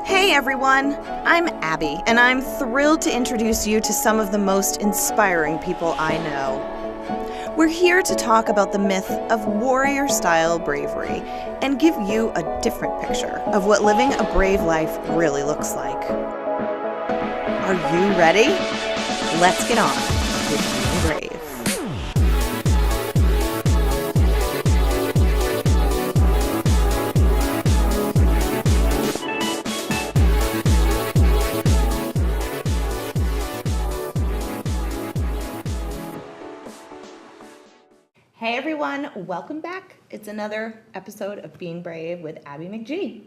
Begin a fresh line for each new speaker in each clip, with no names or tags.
Hey everyone, I'm Abbie, and I'm thrilled to introduce you to some of the most inspiring people I know. We're here to talk about the myth of warrior-style bravery and give you a different picture of what living a brave life really looks like. Are you ready? Let's get on with being brave. Hey everyone, welcome back. It's another episode of Being Brave with Abbie McG.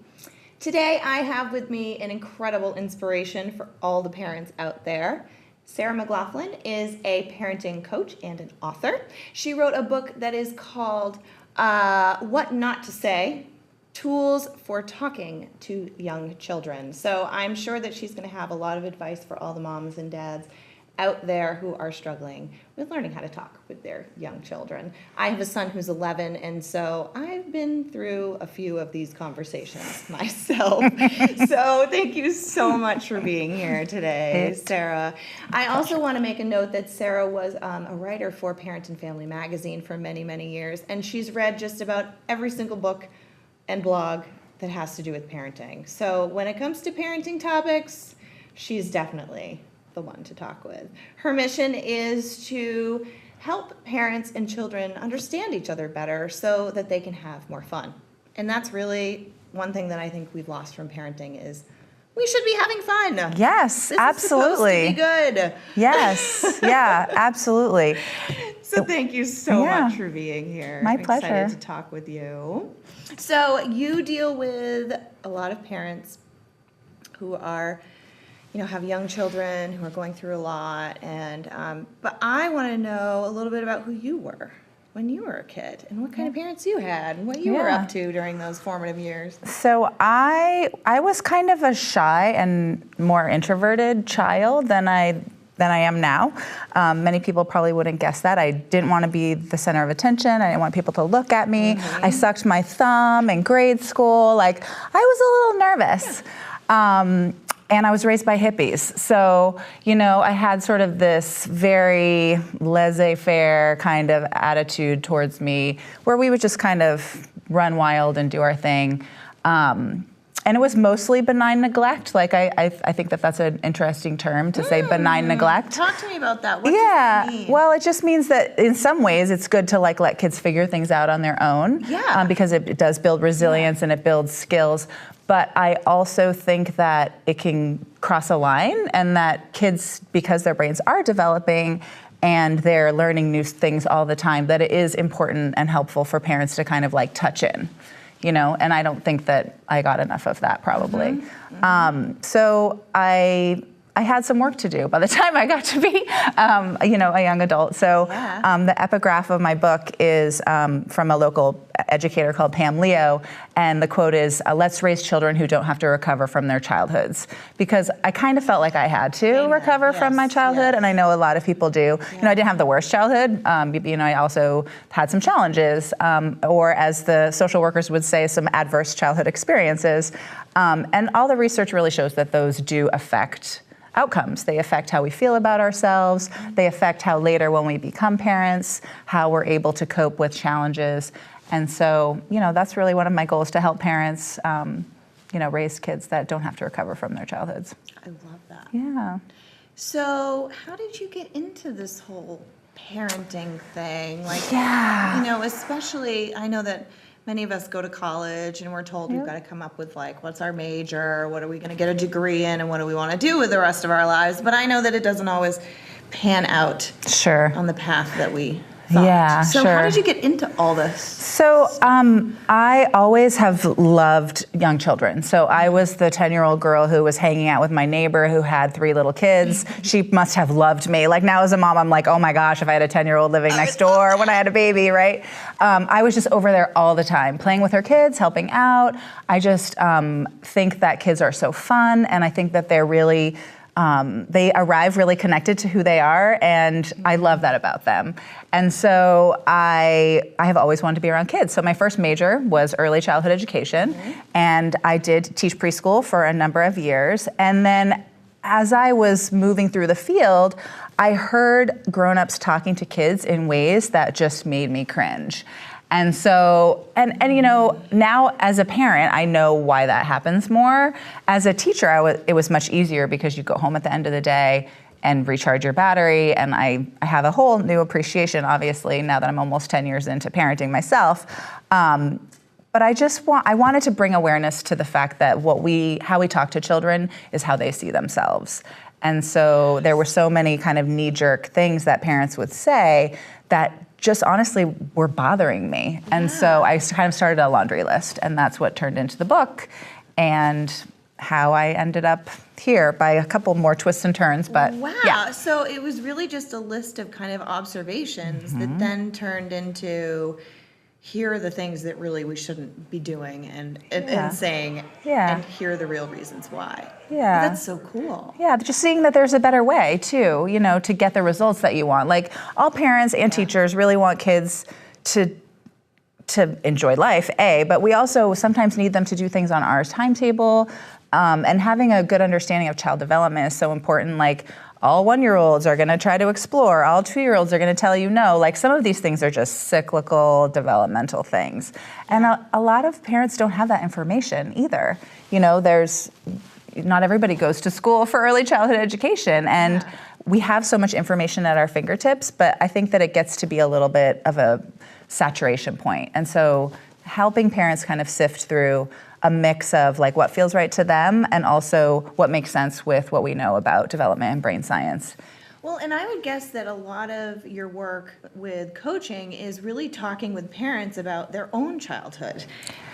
Today I have with me an incredible inspiration for all the parents out there. Sarah MacLaughlin is a parenting coach and an author. She wrote a book that is called What Not to Say, Tools for Talking to Young Children. So I'm sure that she's going to have a lot of advice for all the moms and dads out there who are struggling with learning how to talk with their young children. I have a son who's 11, and so I've been through a few of these conversations myself. So thank you so much for being here today, Sarah. I also want to make a note that Sarah was a writer for Parent and Family magazine for many, many years, and she's read just about every single book and blog that has to do with parenting. So when it comes to parenting topics, she's definitely the one to talk with. Her mission is to help parents and children understand each other better so that they can have more fun. And that's really one thing that I think we've lost from parenting is we should be having fun.
Yes,
this
absolutely.
Is supposed to be good.
Yes, yeah, absolutely.
So thank you so much for being here.
My
I'm
pleasure.
Excited to talk with you. So you deal with a lot of parents who are have young children who are going through a lot, and but I want to know a little bit about who you were when you were a kid, and what kind of parents you had, and what you were up to during those formative years.
So I was kind of a shy and more introverted child than I am now. Many people probably wouldn't guess that. I didn't want to be the center of attention. I didn't want people to look at me. Mm-hmm. I sucked my thumb in grade school. Like, I was a little nervous. Yeah. And I was raised by hippies. So, I had sort of this very laissez-faire kind of attitude towards me where we would just kind of run wild and do our thing. And it was mostly benign neglect. Like, I think that's an interesting term to say, benign neglect.
Talk to me about that. What does that mean?
Well, it just means that in some ways it's good to let kids figure things out on their own.
Yeah.
Because it does build resilience and it builds skills. But I also think that it can cross a line, and that kids, because their brains are developing and they're learning new things all the time, that it is important and helpful for parents to kind of touch in, and I don't think that I got enough of that probably. Mm-hmm. Mm-hmm. So I had some work to do by the time I got to be, a young adult. So the epigraph of my book is from a local educator called Pam Leo, and the quote is, let's raise children who don't have to recover from their childhoods. Because I kind of felt like I had to recover from my childhood, and I know a lot of people do. I didn't have the worst childhood. I also had some challenges, or as the social workers would say, some adverse childhood experiences. And all the research really shows that those do affect outcomes. They affect how we feel about ourselves. They affect how later when we become parents, how we're able to cope with challenges. And so, that's really one of my goals, to help parents, raise kids that don't have to recover from their childhoods.
I love that.
Yeah.
So how did you get into this whole parenting thing? Especially, I know that many of us go to college and we're told we've got to come up with what's our major, what are we going to get a degree in, and what do we want to do with the rest of our lives? But I know that it doesn't always pan out on the path that we thought.
Yeah,
so how did you get into all this?
So I always have loved young children. So I was the 10-year-old girl who was hanging out with my neighbor who had 3 little kids. She must have loved me. Now as a mom, I'm like, oh my gosh, if I had a 10-year-old living next door when I had a baby, right? I was just over there all the time, playing with her kids, helping out. I just think that kids are so fun, and I think that they're really They arrive really connected to who they are, and I love that about them. And so I have always wanted to be around kids. So my first major was early childhood education, and I did teach preschool for a number of years. And then as I was moving through the field, I heard grown-ups talking to kids in ways that just made me cringe. And so, and you know, now as a parent, I know why that happens more. As a teacher, it was much easier because you go home at the end of the day and recharge your battery. And I have a whole new appreciation, obviously, now that I'm almost 10 years into parenting myself. But I wanted to bring awareness to the fact that how we talk to children is how they see themselves. And so there were so many kind of knee-jerk things that parents would say that just honestly were bothering me. And so I kind of started a laundry list, and that's what turned into the book and how I ended up here by a couple more twists and turns. But
wow.
Yeah.
So it was really just a list of kind of observations that then turned into, here are the things that really we shouldn't be doing and saying, and here are the real reasons why.
Yeah.
That's so cool.
Yeah, just seeing that there's a better way too, you know, to get the results that you want. Like all parents and teachers really want kids to enjoy life, but we also sometimes need them to do things on our timetable. And having a good understanding of child development is so important. Like all 1-year-olds are gonna try to explore, all 2-year-olds are gonna tell you no. Like some of these things are just cyclical developmental things. And a lot of parents don't have that information either. You know, not everybody goes to school for early childhood education, and we have so much information at our fingertips, but I think that it gets to be a little bit of a saturation point. And so helping parents kind of sift through a mix of like what feels right to them and also what makes sense with what we know about development and brain science.
Well, and I would guess that a lot of your work with coaching is really talking with parents about their own childhood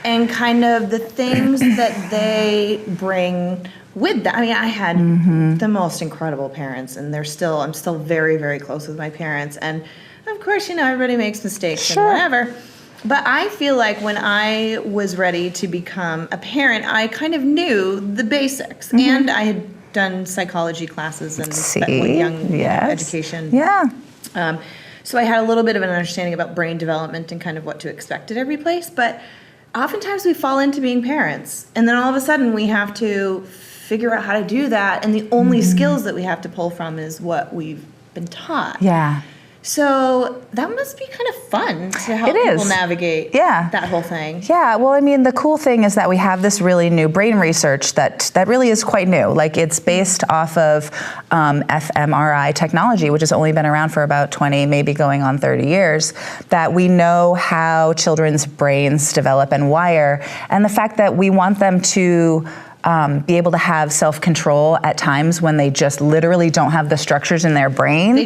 and kind of the things that they bring with them. I mean, I had the most incredible parents, and I'm still very, very close with my parents. And of course, you know, everybody makes mistakes and whatever. But I feel like when I was ready to become a parent, I kind of knew the basics, and I had done psychology classes and young education. Yeah. So I had a little bit of an understanding about brain development and kind of what to expect at every place. But oftentimes we fall into being parents, and then all of a sudden we have to figure out how to do that, and the only skills that we have to pull from is what we've been taught.
Yeah.
So that must be kind of fun to help people navigate that whole thing.
Yeah, well, I mean, the cool thing is that we have this really new brain research that really is quite new. Like it's based off of fMRI technology, which has only been around for about 20, maybe going on 30 years, that we know how children's brains develop and wire. And the fact that we want them to be able to have self-control at times when they just literally don't have the structures in their brain they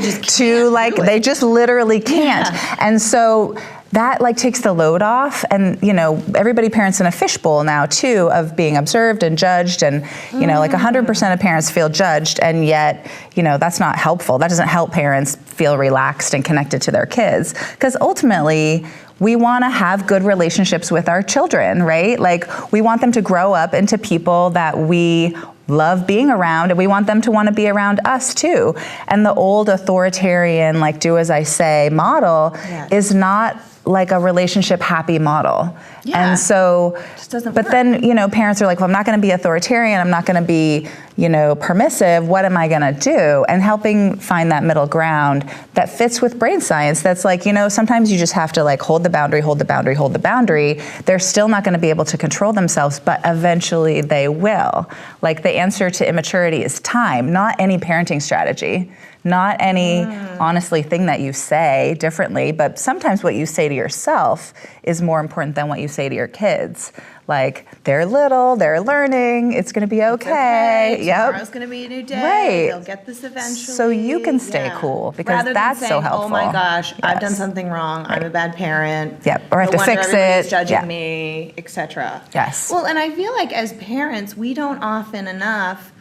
just literally can't. And so that like takes the load off, and you know, everybody parents in a fishbowl now too of being observed and judged, and you know, like 100% of parents feel judged, and yet, you know, that's not helpful. That doesn't help parents feel relaxed and connected to their kids, because ultimately we want to have good relationships with our children, right? Like we want them to grow up into people that we love being around, and we want them to want to be around us too. And the old authoritarian, like do as I say model is not like a relationship happy model. And so,
just doesn't
but
work.
then, you know, parents are like, well, I'm not going to be authoritarian. I'm not going to be, you know, permissive. What am I going to do? And helping find that middle ground that fits with brain science. That's like, you know, sometimes you just have to like hold the boundary, hold the boundary, hold the boundary. They're still not going to be able to control themselves, but eventually they will. Like the answer to immaturity is time, not any parenting strategy. Not any, honestly, thing that you say differently, but sometimes what you say to yourself is more important than what you say to your kids. Like, they're little, they're learning, it's gonna be okay.
Tomorrow's gonna be a new day.
Right.
They'll get this eventually.
So you can stay cool, because
rather
that's
than saying,
so helpful.
Oh my gosh, I've done something wrong, I'm a bad parent.
Or I have to fix it.
Judging me, etc.
Yes.
Well, and I feel like as parents, we don't often enough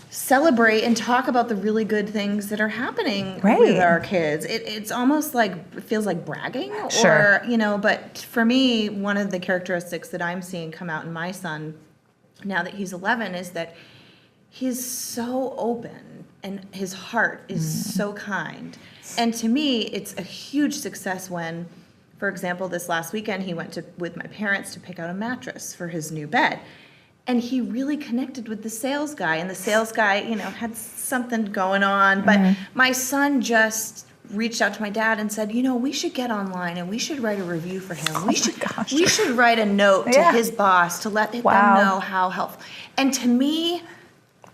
celebrate and talk about the really good things that are happening with our kids. It's almost like, it feels like bragging, or, you know, but for me, one of the characteristics that I'm seeing come out in my son, now that he's 11, is that he's so open and his heart is so kind. And to me, it's a huge success when, for example, this last weekend, he went with my parents to pick out a mattress for his new bed. And he really connected with the sales guy. And the sales guy, had something going on. But my son just reached out to my dad and said, we should get online and we should write a review for him. We should write a note to his boss to let them know how helpful. And to me,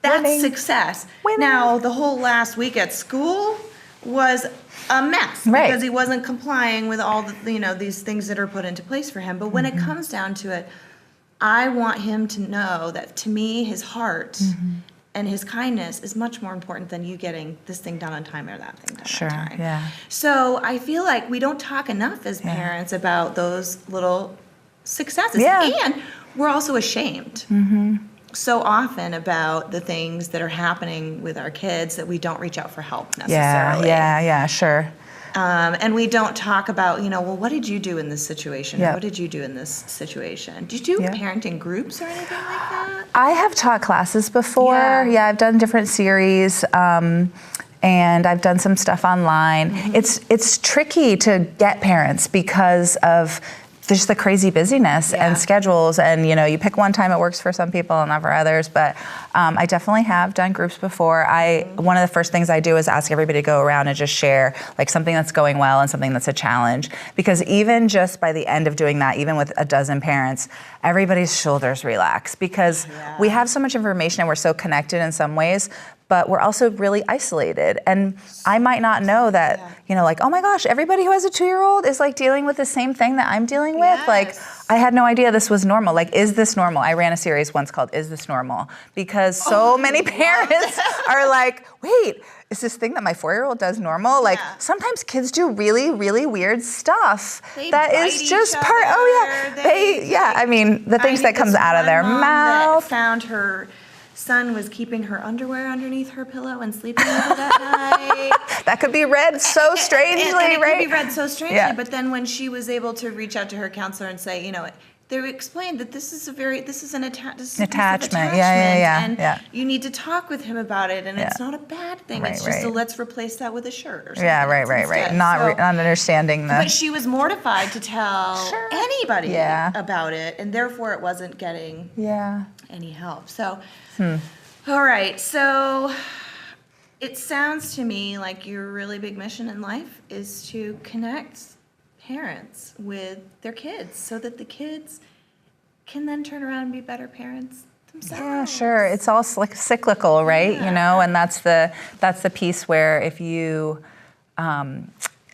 that's success. Now, the whole last week at school was a mess because he wasn't complying with all the, these things that are put into place for him. But when it comes down to it, I want him to know that, to me, his heart and his kindness is much more important than you getting this thing done on time or that thing done on time.
Yeah.
So I feel like we don't talk enough as parents about those little successes.
Yeah.
And we're also ashamed so often about the things that are happening with our kids that we don't reach out for help necessarily.
Yeah, sure.
And we don't talk about, well, what did you do in this situation?
Yep.
What did you do in this situation? Did you do parenting groups or anything like that?
I have taught classes before. Yeah, I've done different series. And I've done some stuff online. It's tricky to get parents because of just the crazy busyness and schedules, and you pick one time it works for some people and not for others, but I definitely have done groups before. One of the first things I do is ask everybody to go around and just share like something that's going well and something that's a challenge, because even just by the end of doing that, even with a dozen parents, everybody's shoulders relax because we have so much information and we're so connected in some ways, but we're also really isolated. And I might not know that, like, oh my gosh, everybody who has a 2-year-old is like dealing with the same thing that I'm dealing with. Like, I had no idea this was normal. Like, is this normal? I ran a series once called Is This Normal? Because so many parents are like, wait, is this thing that my 4-year-old does normal? Like, sometimes kids do really, really weird stuff. That is just part, I mean, the things that comes out of their mouth.
Found her son was keeping her underwear underneath her pillow and sleeping with it at night.
That could be read so strangely,
and it
right?
could be read so strangely, but then when she was able to reach out to her counselor and say, they explained that this is an attachment. And you need to talk with him about it, and it's not a bad thing. It's just let's replace that with a shirt or something.
Right. Not understanding the.
But she was mortified to tell anybody about it, and therefore it wasn't getting any help. So, all right. So it sounds to me like your really big mission in life is to connect parents with their kids so that the kids can then turn around and be better parents themselves.
Yeah, sure. It's all cyclical, right? And that's the piece where if you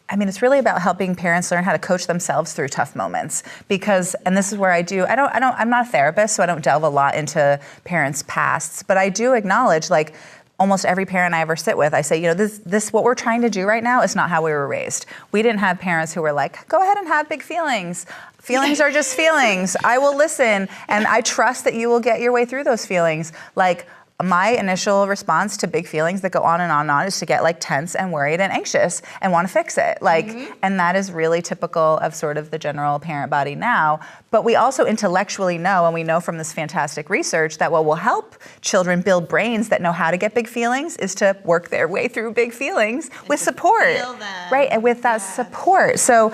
it's really about helping parents learn how to coach themselves through tough moments, because, and this is where I'm not a therapist, so I don't delve a lot into parents' pasts, but I do acknowledge, like, almost every parent I ever sit with, I say, this what we're trying to do right now is not how we were raised. We didn't have parents who were like, go ahead and have big feelings. Feelings are just feelings. I will listen, and I trust that you will get your way through those feelings. Like, my initial response to big feelings that go on and on and on is to get like tense and worried and anxious and want to fix it. Like, and that is really typical of sort of the general parent body now. But we also intellectually know, and we know from this fantastic research, that what will help children build brains that know how to get big feelings is to work their way through big feelings with support. Right, and with that support. So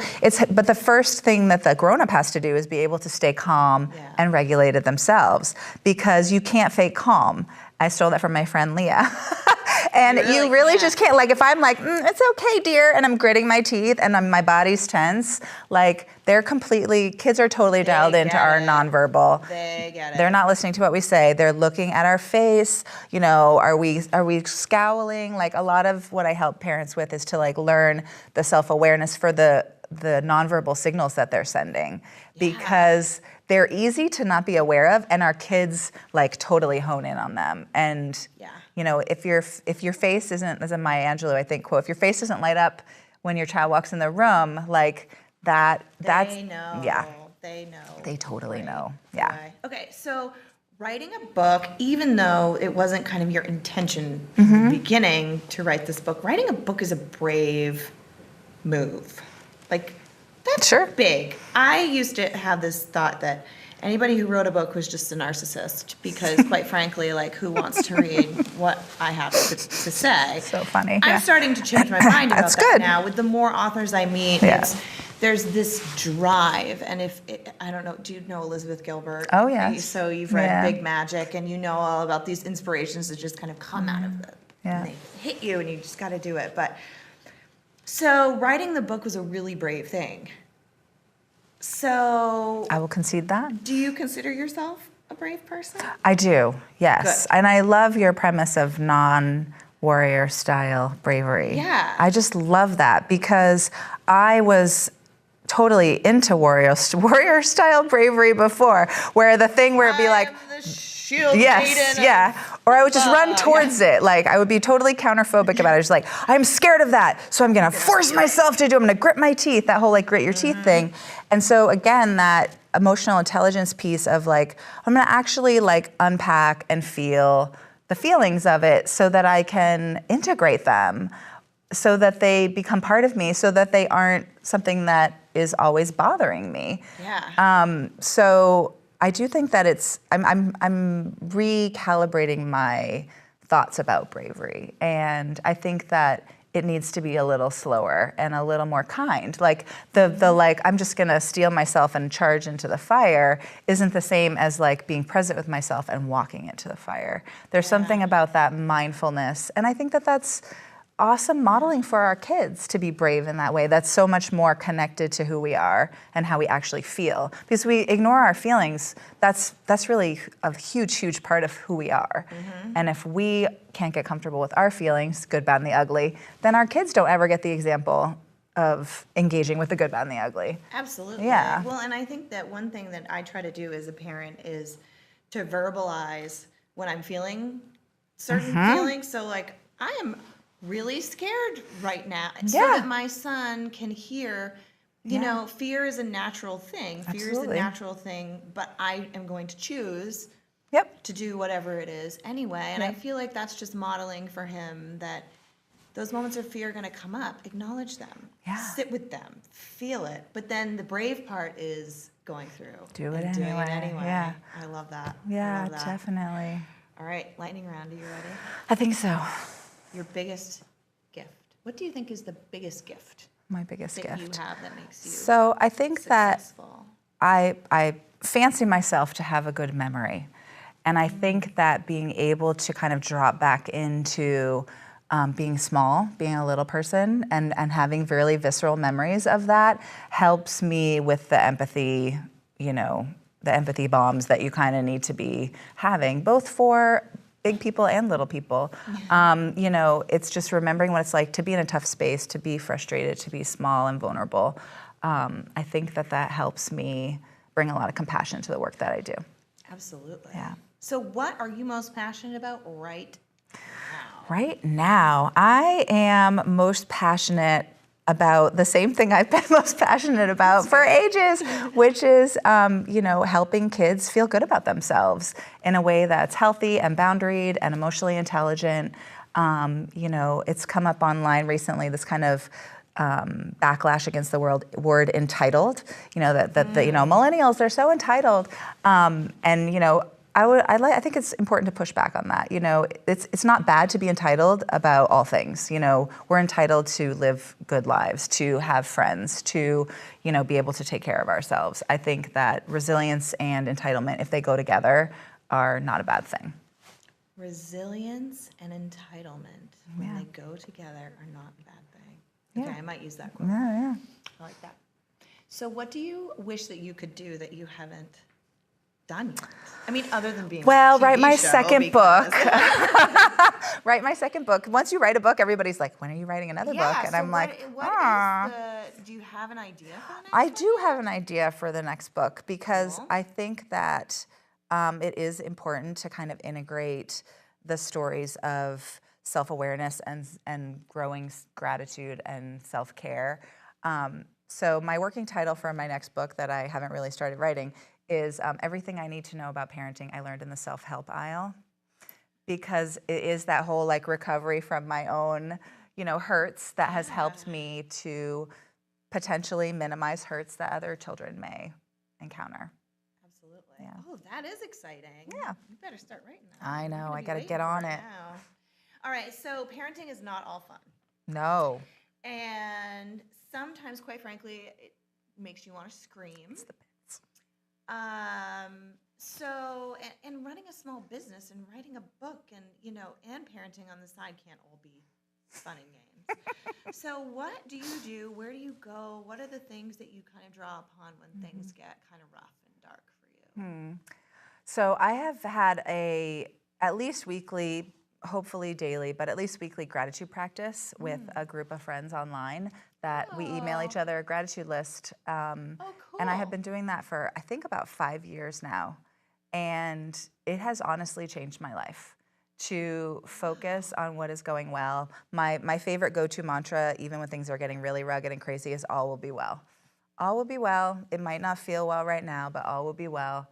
but the first thing that the grown-up has to do is be able to stay calm and regulated themselves, because you can't fake calm. I stole that from my friend Leah. And you really just can't. Like, if I'm like, it's okay, dear, and I'm gritting my teeth and my body's tense, like, kids are totally dialed into our nonverbal.
They get it.
They're not listening to what we say. They're looking at our face. Are we scowling? Like, a lot of what I help parents with is to like learn the self-awareness for the nonverbal signals that they're sending, because they're easy to not be aware of, and our kids like totally hone in on them. And if your face isn't, as a Maya Angelou, I think, quote, if your face doesn't light up when your child walks in the room, like that's
they know. They know.
They totally know.
Okay, so writing a book, even though it wasn't kind of your intention in the beginning to write this book, writing a book is a brave move. Like, that's big. I used to have this thought that anybody who wrote a book was just a narcissist because, quite frankly, like, who wants to read what I have to say?
So funny.
I'm starting to change my mind about
That's
that
good.
now. With the more authors I meet, there's this drive, and I don't know, do you know Elizabeth Gilbert?
Oh, yes.
So you've read Big Magic, and you know all about these inspirations that just kind of come out of it. And they hit you, and you just got to do it. But so writing the book was a really brave thing. So
I will concede that.
do you consider yourself a brave person?
I do, yes.
Good.
And I love your premise of non-warrior style bravery.
Yeah.
I just love that because I was totally into warrior style bravery before, where the thing where it'd be like,
shield maiden
or I would just run towards it. Like, I would be totally counterphobic about it. Just like, I'm scared of that, so I'm gonna force myself to do it. I'm gonna grit my teeth, that whole like grit your teeth thing. And so again, that emotional intelligence piece of like, I'm gonna actually like unpack and feel the feelings of it so that I can integrate them, so that they become part of me, so that they aren't something that is always bothering me.
Yeah.
So I do think that I'm recalibrating my thoughts about bravery, and I think that it needs to be a little slower and a little more kind. Like the like, I'm just gonna steel myself and charge into the fire isn't the same as like being present with myself and walking into the fire. There's something about that mindfulness, and I think that that's awesome modeling for our kids to be brave in that way. That's so much more connected to who we are and how we actually feel. Because we ignore our feelings, that's really a huge part of who we are. And if we can't get comfortable with our feelings, good, bad, and the ugly, then our kids don't ever get the example of engaging with the good, bad, and the ugly.
Absolutely.
Yeah.
Well, and I think that one thing that I try to do as a parent is to verbalize when I'm feeling certain feelings. So like, I am really scared right now, so that my son can hear, you know, fear is a natural thing. Fear is a natural thing, but I am going to choose to do whatever it is anyway. And I feel like that's just modeling for him that those moments of fear are going to come up. Acknowledge them. Sit with them. Feel it. But then the brave part is going through.
Doing it anyway. Yeah.
I love that.
Yeah,
I love that.
Definitely.
All right, lightning round. Are you ready?
I think so.
Your biggest gift. What do you think is the biggest gift
My biggest
that
gift.
you have that makes you
So I think
successful?
that I fancy myself to have a good memory. And I think that being able to kind of drop back into being small, being a little person, and having really visceral memories of that helps me with the empathy, you know, the empathy bombs that you kind of need to be having, both for big people and little people. You know, it's just remembering what it's like to be in a tough space, to be frustrated, to be small and vulnerable. I think that helps me bring a lot of compassion to the work that I do.
Absolutely.
Yeah.
So what are you most passionate about right now?
Right now, I am most passionate about the same thing I've been most passionate about for ages, which is, you know, helping kids feel good about themselves in a way that's healthy and boundaried and emotionally intelligent. You know, it's come up online recently, this kind of backlash against the word entitled. You know, that the, you know, millennials are so entitled, and you know, I think it's important to push back on that. You know, it's not bad to be entitled about all things. You know, we're entitled to live good lives, to have friends, to, you know, be able to take care of ourselves. I think that resilience and entitlement, if they go together, are not a bad thing.
Resilience and entitlement, when they go together, are not a bad thing. Okay, I might use that quote.
Yeah.
I like that. So what do you wish that you could do that you haven't done yet? I mean, other than being
Well,
on a TV
write my
show,
second
because-
book. Write my second book. Once you write a book, everybody's like, when are you writing another book? And
so
I'm like,
do you have an idea for the next
I
one?
do have an idea for the next book because
Cool.
I think that it is important to kind of integrate the stories of self-awareness and growing gratitude and self-care. So my working title for my next book that I haven't really started writing is Everything I Need to Know About Parenting I Learned in the Self-Help Aisle, because it is that whole like recovery from my own, you know, hurts that has helped me to potentially minimize hurts that other children may encounter.
Absolutely.
Yeah.
Oh, that is exciting.
Yeah.
You better start writing that.
I know. I got to
to
get on it.
Now. All right. So parenting is not all fun.
No.
And sometimes, quite frankly, it makes you want to scream.
It's the bits.
So, and running a small business and writing a book and, and parenting on the side can't all be fun and games. So what do you do? Where do you go? What are the things that you kind of draw upon when things get kind of rough and dark for you?
So I have had at least weekly, hopefully daily, but at least weekly gratitude practice with a group of friends online that we email each other a gratitude list.
Cool.
And I have been doing that for, I think, about 5 years now. And it has honestly changed my life to focus on what is going well. My favorite go-to mantra, even when things are getting really rugged and crazy, is all will be well. All will be well. It might not feel well right now, but all will be well.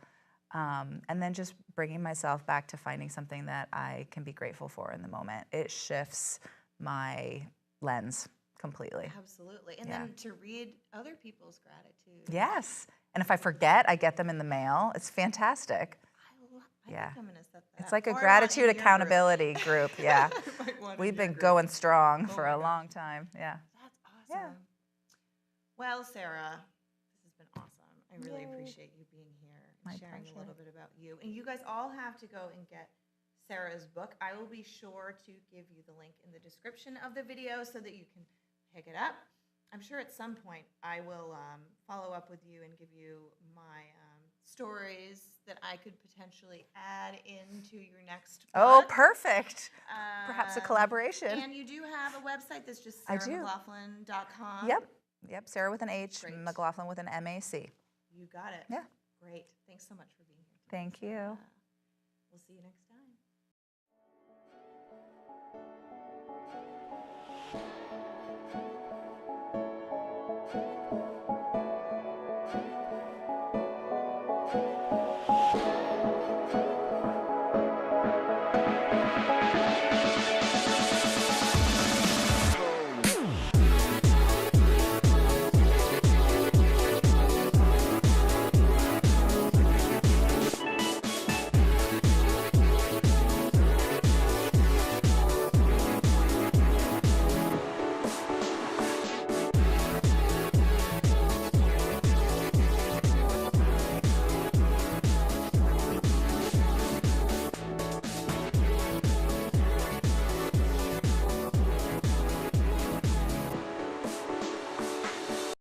And then just bringing myself back to finding something that I can be grateful for in the moment. It shifts my lens completely.
Absolutely. And then to read other people's gratitude.
Yes. And if I forget, I get them in the mail. It's fantastic.
I think I'm going to set that
It's
up.
like a
Or
gratitude
in your
accountability group. Yeah.
group.
We've been going strong for a long time. Yeah.
That's awesome.
Yeah.
Well, Sarah, this has been awesome. I really appreciate you being here and
My
sharing
pleasure.
a little bit about you. And you guys all have to go and get Sarah's book. I will be sure to give you the link in the description of the video so that you can pick it up. I'm sure at some point I will follow up with you and give you my stories that I could potentially add into your next book.
Oh, perfect. Perhaps a collaboration.
And you do have a website that's just sarahmaclaughlin.com.
Yep. Sarah with an H,
Great.
McLaughlin with an MAC.
You got it.
Yeah.
Great. Thanks so much for being here today.
Thank you.
We'll see you next time.